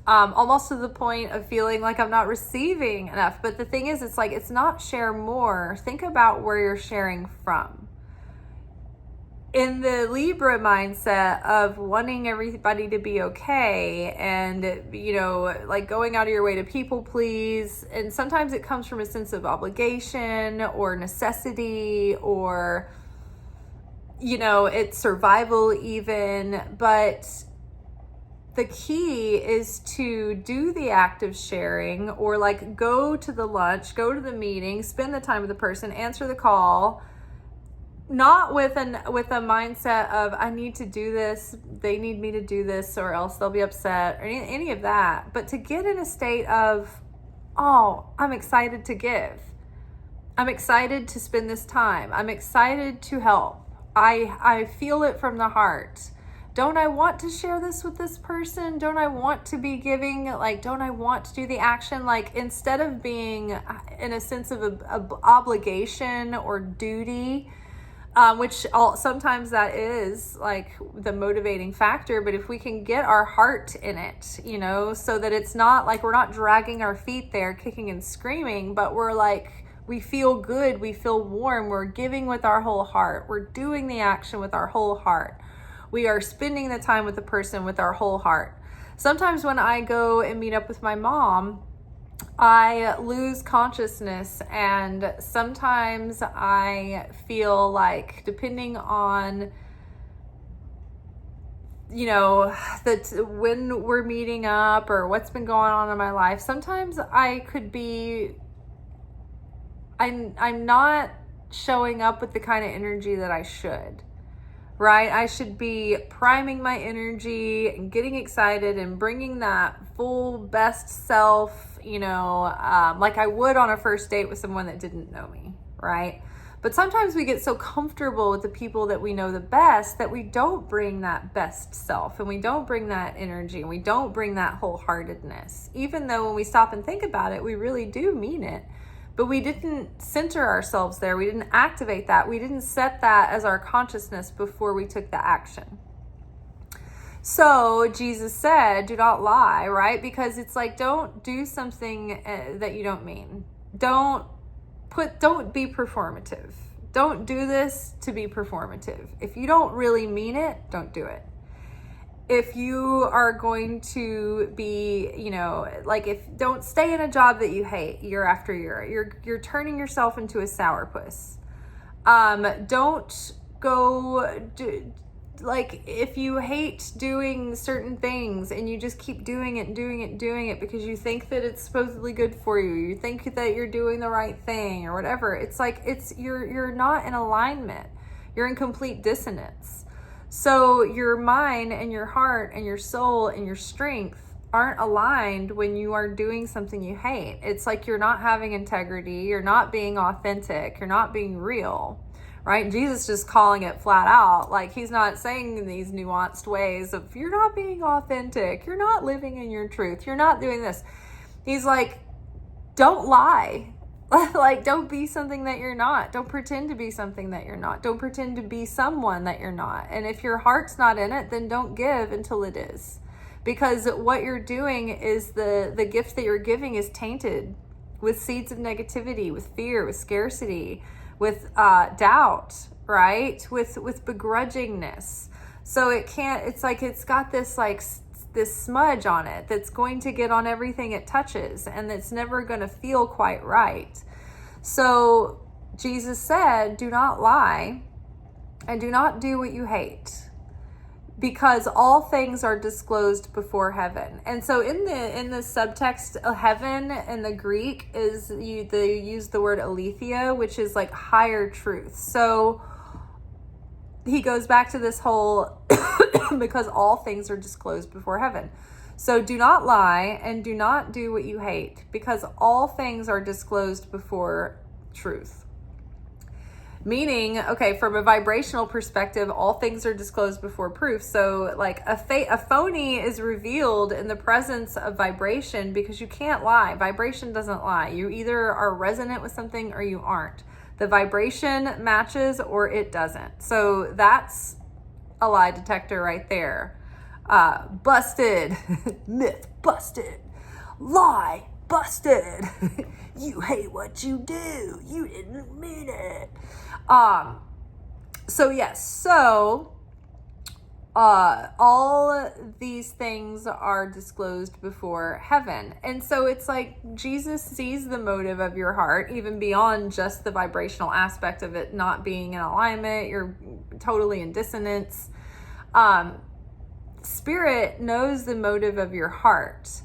almost to the point of feeling like I'm not receiving enough. But the thing is, it's like, it's not share more. Think about where you're sharing from. in the Libra mindset of wanting everybody to be okay and, like going out of your way to people please. And sometimes it comes from a sense of obligation or necessity or, it's survival even. But the key is to do the act of sharing, or like go to the lunch, go to the meeting, spend the time with the person, answer the call, not with a mindset of I need to do this, they need me to do this, or else they'll be upset, or any of that. But to get in a state of, oh, I'm excited to give. I'm excited to spend this time. I'm excited to help. I feel it from the heart. Don't I want to share this with this person? Don't I want to be giving? Like, don't I want to do the action? Like, instead of being in a sense of obligation or duty, which sometimes that is like the motivating factor. But if we can get our heart in it, so that it's not like we're not dragging our feet there, kicking and screaming, but we're like, we feel good, we feel warm, we're giving with our whole heart, we're doing the action with our whole heart. We are spending the time with the person with our whole heart. Sometimes when I go and meet up with my mom, I lose consciousness, and sometimes I feel like, depending on, that when we're meeting up or what's been going on in my life, sometimes I could be, I'm not showing up with the kind of energy that I should. Right? I should be priming my energy and getting excited and bringing that full best self, like I would on a first date with someone that didn't know me, right? But sometimes we get so comfortable with the people that we know the best that we don't bring that best self, and we don't bring that energy, and we don't bring that wholeheartedness, even though when we stop and think about it, we really do mean it. But we didn't center ourselves there. We didn't activate that. We didn't set that as our consciousness before we took the action. So Jesus said, do not lie, right? Because it's like, don't do something that you don't mean. Don't be performative. Don't do this to be performative. If you don't really mean it, don't do it. If you are going to be, don't stay in a job that you hate year after year. You're turning yourself into a sourpuss. Don't go if you hate doing certain things and you just keep doing it because you think that it's supposedly good for you. You think that you're doing the right thing or whatever. It's like you're not in alignment. You're in complete dissonance. So your mind and your heart and your soul and your strength aren't aligned when you are doing something you hate. It's like you're not having integrity, you're not being authentic, you're not being real, right? Jesus just calling it flat out. Like, he's not saying in these nuanced ways of, you're not being authentic, you're not living in your truth, you're not doing this. He's like, don't lie. Like, don't be something that you're not. Don't pretend to be something that you're not. Don't pretend to be someone that you're not. And if your heart's not in it, then don't give until it is. Because what you're doing is the gift that you're giving is tainted with seeds of negativity, with fear, with scarcity, with doubt, right? With begrudgingness. So it's like it's got this smudge on it that's going to get on everything it touches, and it's never going to feel quite right. So Jesus said, do not lie and do not do what you hate, because all things are disclosed before heaven. And so in the subtext, heaven in the Greek they use the word aletheia, which is like higher truth. So he goes back to this whole because all things are disclosed before heaven. So do not lie and do not do what you hate, because all things are disclosed before truth. Meaning, okay, from a vibrational perspective, all things are disclosed before proof. So like a phony is revealed in the presence of vibration, because you can't lie. Vibration doesn't lie. You either are resonant with something or you aren't. The vibration matches or it doesn't. So that's a lie detector right there. Busted. Myth busted. Lie busted. You hate what you do. You didn't mean it. So yes, all these things are disclosed before heaven. And so it's like Jesus sees the motive of your heart, even beyond just the vibrational aspect of it not being in alignment, you're totally in dissonance. Spirit knows the motive of your heart.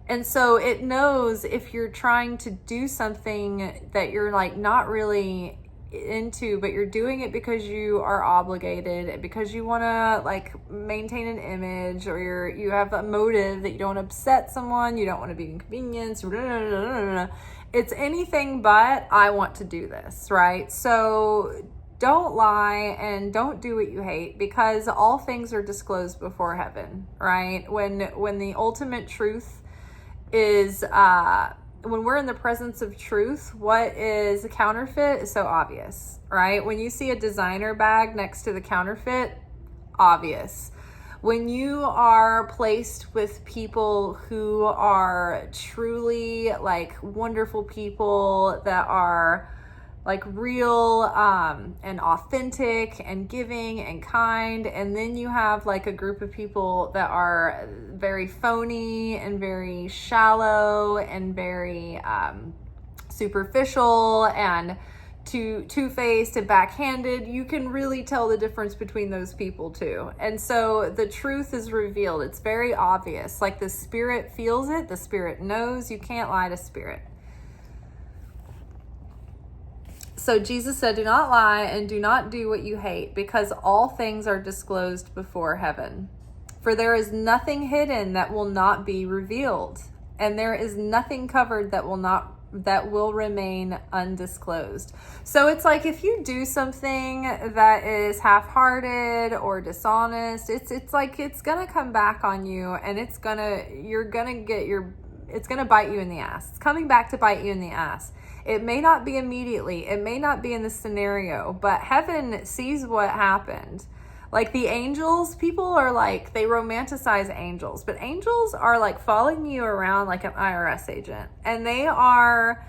And so it knows if you're trying to do something that you're like not really into, but you're doing it because you are obligated, because you want to like maintain an image, or you have a motive that you don't upset someone, you don't want to be inconvenienced. It's anything but I want to do this, right? So don't lie and don't do what you hate, because all things are disclosed before heaven, right? When the ultimate truth is when we're in the presence of truth, what is a counterfeit is so obvious, right? When you see a designer bag next to the counterfeit, obvious. When you are placed with people who are truly like wonderful people that are like real and authentic and giving and kind, and then you have like a group of people that are very phony and very shallow and very superficial and two-faced and backhanded, you can really tell the difference between those people too. And so the truth is revealed. It's very obvious. Like the spirit feels it, the spirit knows. You can't lie to spirit. So Jesus said, do not lie and do not do what you hate, because all things are disclosed before heaven. For there is nothing hidden that will not be revealed, and there is nothing covered that will remain undisclosed. So it's like if you do something that is half-hearted or dishonest, it's like it's gonna come back on you, and it's gonna bite you in the ass. It's coming back to bite you in the ass. It may not be immediately, it may not be in the scenario, but heaven sees what happened. Like the angels, people are like, they romanticize angels, but angels are like following you around like an IRS agent, and they are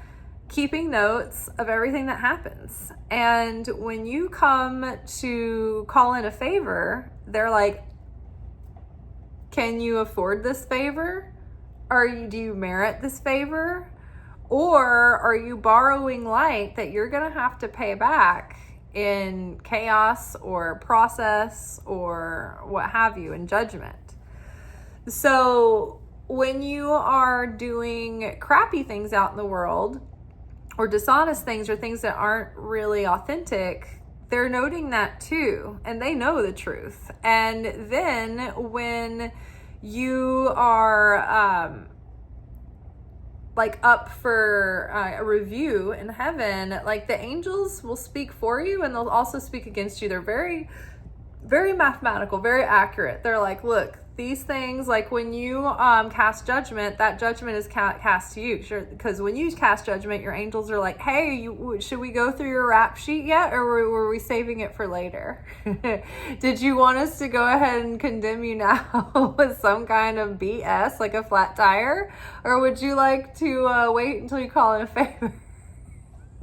keeping notes of everything that happens. And when you come to call in a favor, they're like, can you afford this favor? Do you merit this favor? Or are you borrowing light that you're going to have to pay back in chaos or process or what have you, in judgment? So when you are doing crappy things out in the world, or dishonest things, or things that aren't really authentic, they're noting that too, and they know the truth. And then when you are like up for a review in heaven, like the angels will speak for you, and they'll also speak against you. They're very, very mathematical, very accurate. They're like, look, these things, like when you cast judgment, that judgment is cast to you. Sure, because when you cast judgment, your angels are like, hey, should we go through your rap sheet yet, or were we saving it for later? Did you want us to go ahead and condemn you now with some kind of BS, like a flat tire, or would you like to wait until you call in a favor?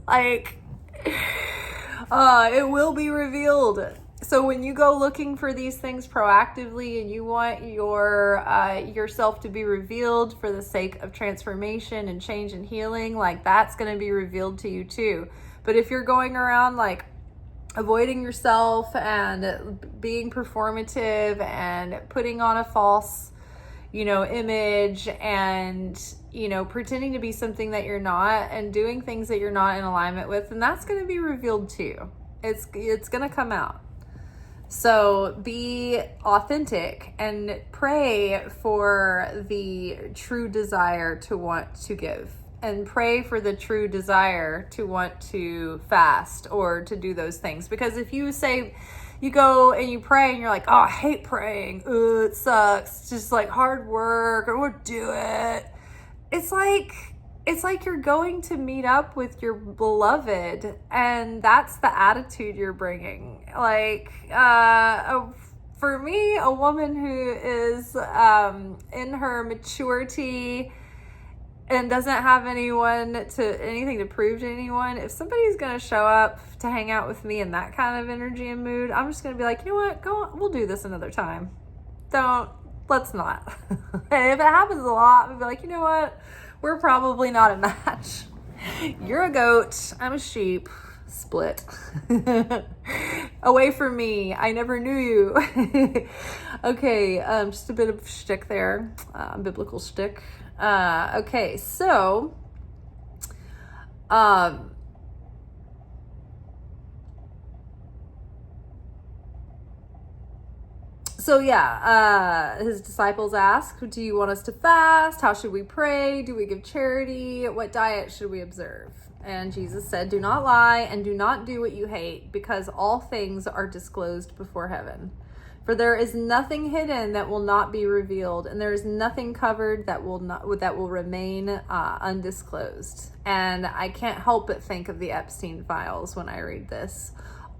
Like, it will be revealed. So when you go looking for these things proactively, and you want yourself to be revealed for the sake of transformation and change and healing, like that's going to be revealed to you too. But if you're going around like avoiding yourself and being performative and putting on a false, image, and, pretending to be something that you're not, and doing things that you're not in alignment with, then that's going to be revealed to you. It's going to come out. So be authentic and pray for the true desire to want to give, and pray for the true desire to want to fast or to do those things. Because if you say, you go and you pray and you're like, oh, I hate praying, it sucks, it's just like hard work, I don't want to do it. It's like you're going to meet up with your beloved, and that's the attitude you're bringing. Like, for me, a woman who is in her maturity and doesn't have anything to prove to anyone, if somebody's going to show up to hang out with me in that kind of energy and mood, I'm just going to be like, you know what, go on, we'll do this another time. Let's not. And if it happens a lot, we'll be like, you know what, we're probably not a match. You're a goat, I'm a sheep. Split. Away from me, I never knew you. Okay, just a bit of shtick there, biblical shtick. Okay, so his disciples asked, do you want us to fast? How should we pray? Do we give charity? What diet should we observe? And Jesus said, do not lie and do not do what you hate, because all things are disclosed before heaven. For there is nothing hidden that will not be revealed, and there is nothing covered that will remain undisclosed. And I can't help but think of the Epstein files when I read this.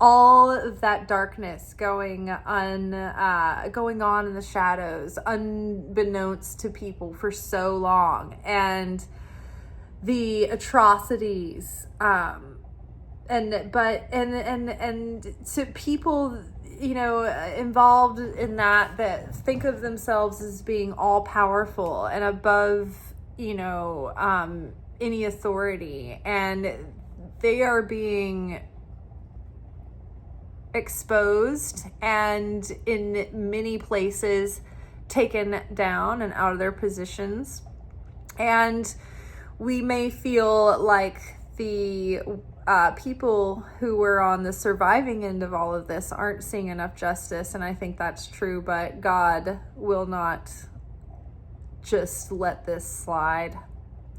All of that darkness going on in the shadows, unbeknownst to people for so long, and the atrocities, and to people, you know, involved in that think of themselves as being all powerful and above, you know, any authority, and they are being exposed and in many places taken down and out of their positions. And we may feel like the people who were on the surviving end of all of this aren't seeing enough justice, and I think that's true, but God will not just let this slide.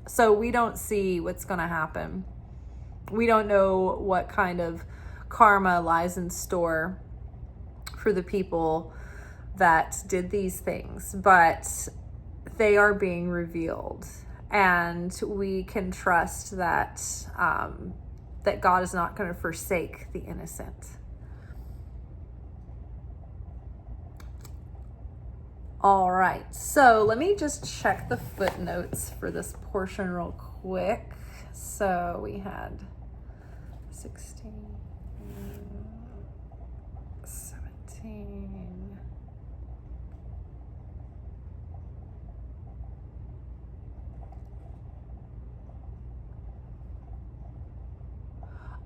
So we don't see what's going to happen. We don't know what kind of karma lies in store for the people that did these things, but they are being revealed. And we can trust that that God is not going to forsake the innocent. All right, so let me just check the footnotes for this portion real quick. So we had 16, 17.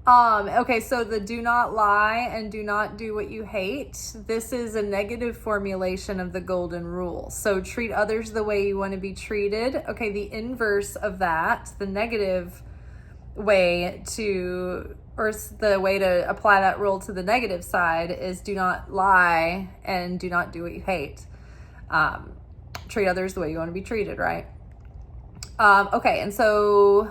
Okay, so the do not lie and do not do what you hate. This is a negative formulation of the golden rule. So treat others the way you want to be treated. Okay, the inverse of that, the negative way to, or the way to apply that rule to the negative side is do not lie and do not do what you hate. Treat others the way you want to be treated, right? Okay, and so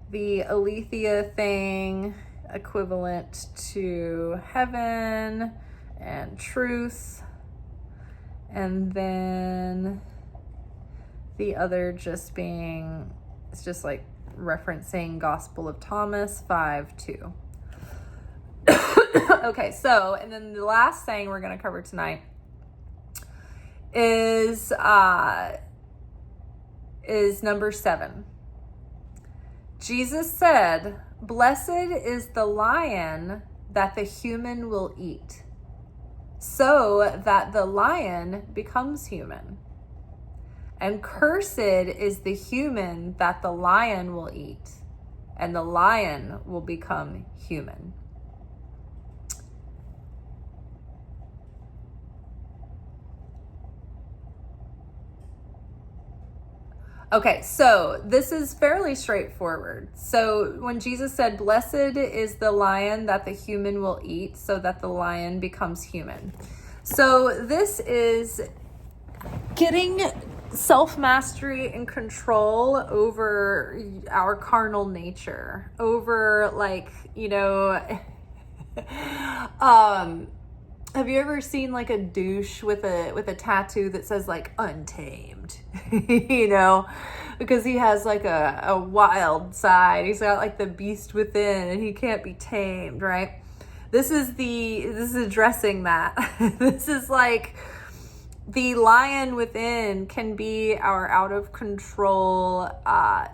the aletheia thing, equivalent to heaven and truth. And then the other just being, it's just like referencing Gospel of Thomas 5:2. Okay, so, and then the last thing we're going to cover tonight is number 7. Jesus said, "Blessed is the lion that the human will eat, so that the lion becomes human. And cursed is the human that the lion will eat, and the lion will become human." Okay, so this is fairly straightforward. So when Jesus said, "Blessed is the lion that the human will eat, so that the lion becomes human." So this is getting self-mastery and control over our carnal nature, over, like, you know, have you ever seen like a douche with a tattoo that says like untamed? You know, because he has like a wild side. He's got like the beast within and he can't be tamed, right? This is addressing that. This is like the lion within can be our out of control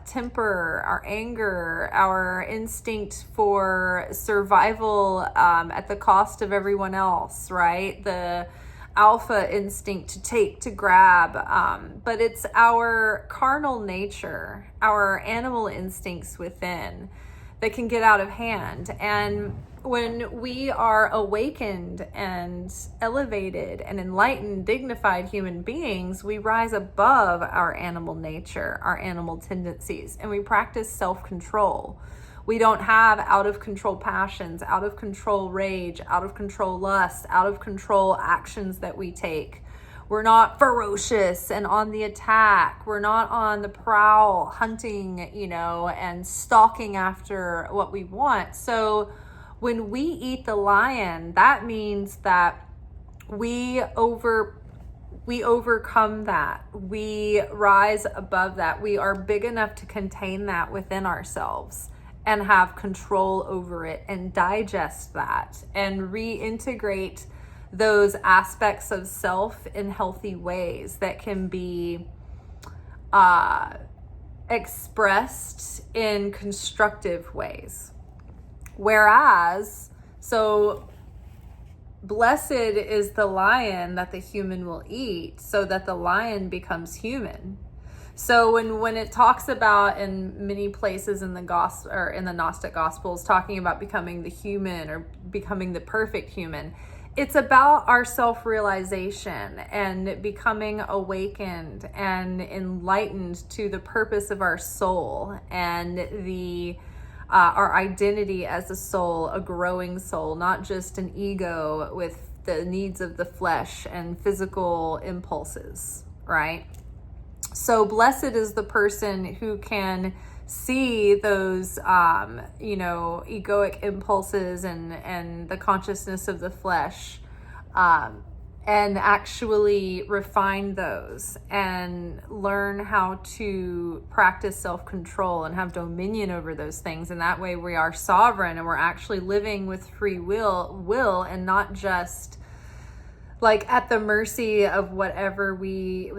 temper, our anger, our instinct for survival at the cost of everyone else, right? The alpha instinct to take, to grab, but it's our carnal nature, our animal instincts within that can get out of hand. And when we are awakened and elevated and enlightened, dignified human beings, we rise above our animal nature, our animal tendencies, and we practice self-control. We don't have out of control passions, out of control rage, out of control lust, out of control actions that we take. We're not ferocious and on the attack. We're not on the prowl, hunting, and stalking after what we want. So when we eat the lion, that means that we overcome that. We rise above that. We are big enough to contain that within ourselves and have control over it and digest that and reintegrate those aspects of self in healthy ways that can be expressed in constructive ways. Whereas, so blessed is the lion that the human will eat, so that the lion becomes human. So when it talks about in many places in the gospel or in the Gnostic Gospels talking about becoming the human or becoming the perfect human, it's about our self-realization and becoming awakened and enlightened to the purpose of our soul and our identity as a soul, a growing soul, not just an ego with the needs of the flesh and physical impulses, right? So blessed is the person who can see those, egoic impulses and the consciousness of the flesh, and actually refine those and learn how to practice self-control and have dominion over those things. And that way we are sovereign and we're actually living with free will and not just like at the mercy of whatever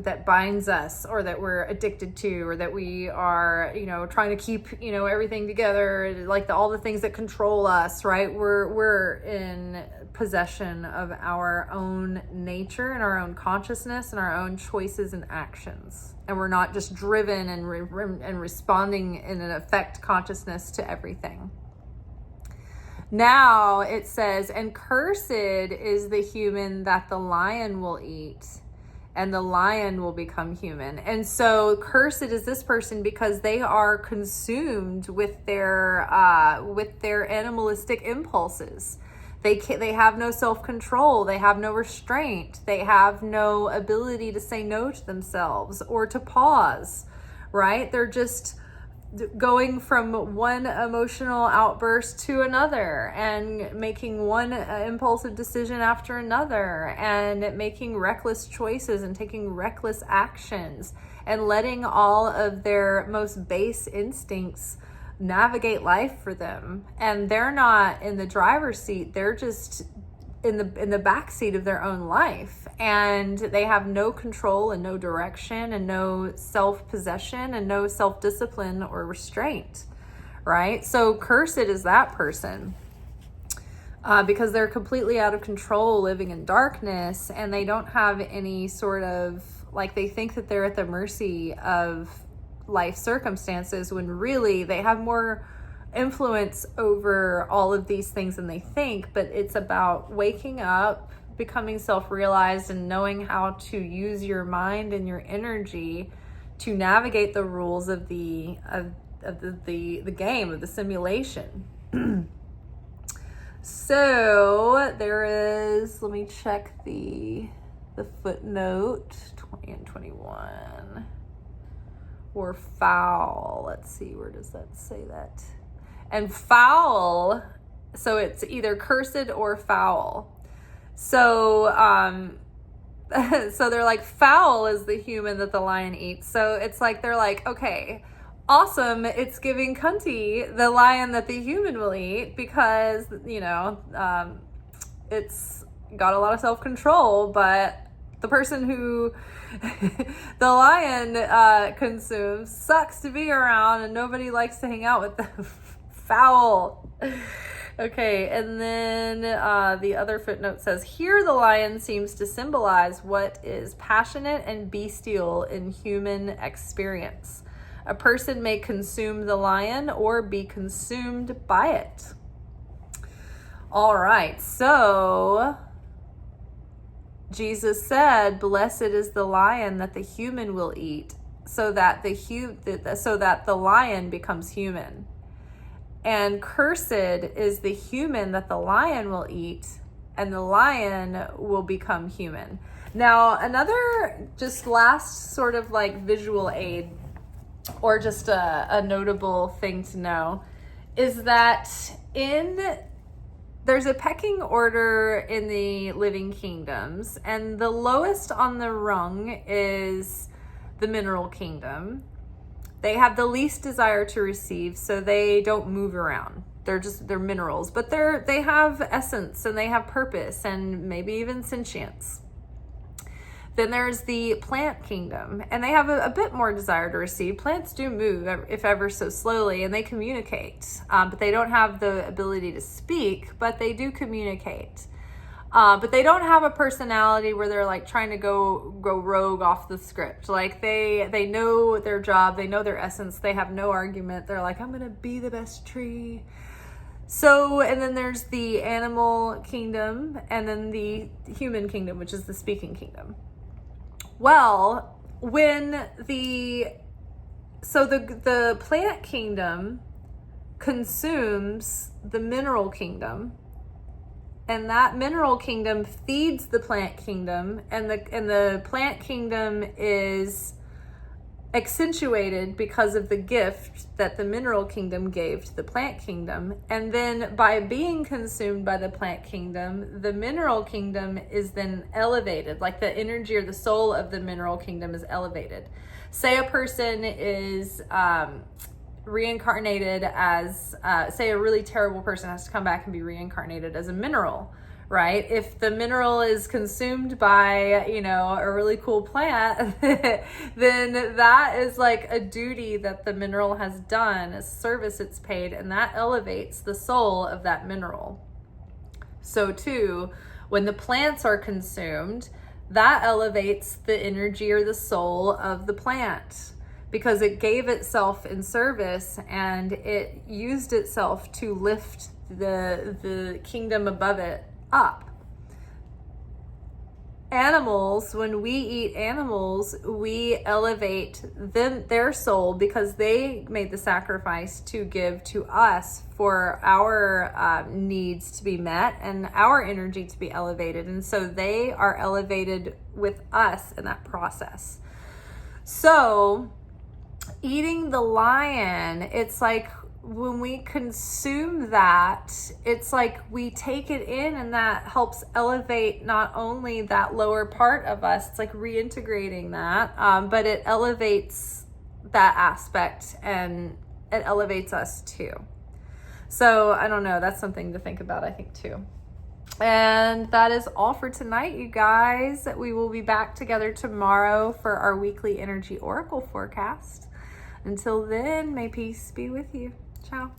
that binds us or that we're addicted to or that we are, trying to keep, everything together, like all the things that control us, right? We're in possession of our own nature and our own consciousness and our own choices and actions. And we're not just driven and responding in an affect consciousness to everything. Now it says, and cursed is the human that the lion will eat, and the lion will become human. And so cursed is this person because they are consumed with their animalistic impulses. They have no self-control. They have no restraint. They have no ability to say no to themselves or to pause, right? They're just going from one emotional outburst to another and making one impulsive decision after another and making reckless choices and taking reckless actions and letting all of their most base instincts navigate life for them. And they're not in the driver's seat. They're just in the back seat of their own life, and they have no control and no direction and no self-possession and no self-discipline or restraint, right? So cursed is that person because they're completely out of control, living in darkness, and they don't have any sort of, like, they think that they're at the mercy of life circumstances when really they have more influence over all of these things than they think. But it's about waking up, becoming self-realized, and knowing how to use your mind and your energy to navigate the rules of the game, of the simulation. So there is, let me check the footnote 20 and 21. Or foul. Let's see, where does that say that? And foul, so it's either cursed or foul. So so they're like, foul is the human that the lion eats. So it's like, they're like, okay, awesome, it's giving cunty the lion that the human will eat because, it's got a lot of self-control, but The person who the lion consumes sucks to be around and nobody likes to hang out with them. Foul. Okay, and then the other footnote says, here the lion seems to symbolize what is passionate and bestial in human experience. A person may consume the lion or be consumed by it. All right, so Jesus said, blessed is the lion that the human will eat, so that the lion becomes human. And cursed is the human that the lion will eat, and the lion will become human. Now, another just last sort of like visual aid, or just a notable thing to know, is that there's a pecking order in the living kingdoms, and the lowest on the rung is the mineral kingdom. They have the least desire to receive, so they don't move around. They're minerals, but they have essence and they have purpose and maybe even sentience. Then there's the plant kingdom, and they have a bit more desire to receive. Plants do move, if ever so slowly, and they communicate, but they don't have the ability to speak, but they do communicate. But they don't have a personality where they're like trying to go rogue off the script. Like they know their job, they know their essence, they have no argument. They're like, I'm gonna be the best tree. So, and then there's the animal kingdom, and then the human kingdom, which is the speaking kingdom. Well, when the plant kingdom consumes the mineral kingdom, and that mineral kingdom feeds the plant kingdom, and the plant kingdom is accentuated because of the gift that the mineral kingdom gave to the plant kingdom. And then by being consumed by the plant kingdom, the mineral kingdom is then elevated, like the energy or the soul of the mineral kingdom is elevated. Say a person is reincarnated as, say a really terrible person has to come back and be reincarnated as a mineral, right? If the mineral is consumed by, a really cool plant, then that is like a duty that the mineral has done, a service it's paid, and that elevates the soul of that mineral. So too, when the plants are consumed, that elevates the energy or the soul of the plant, because it gave itself in service and it used itself to lift the kingdom above it up. Animals, when we eat animals, we elevate their soul, because they made the sacrifice to give to us for our needs to be met and our energy to be elevated. And so they are elevated with us in that process. So eating the lion, it's like when we consume that, it's like we take it in, and that helps elevate not only that lower part of us, it's like reintegrating that, but it elevates that aspect and it elevates us too. So I don't know, that's something to think about, I think, too. And that is all for tonight, you guys. We will be back together tomorrow for our weekly energy oracle forecast. Until then, may peace be with you. Ciao.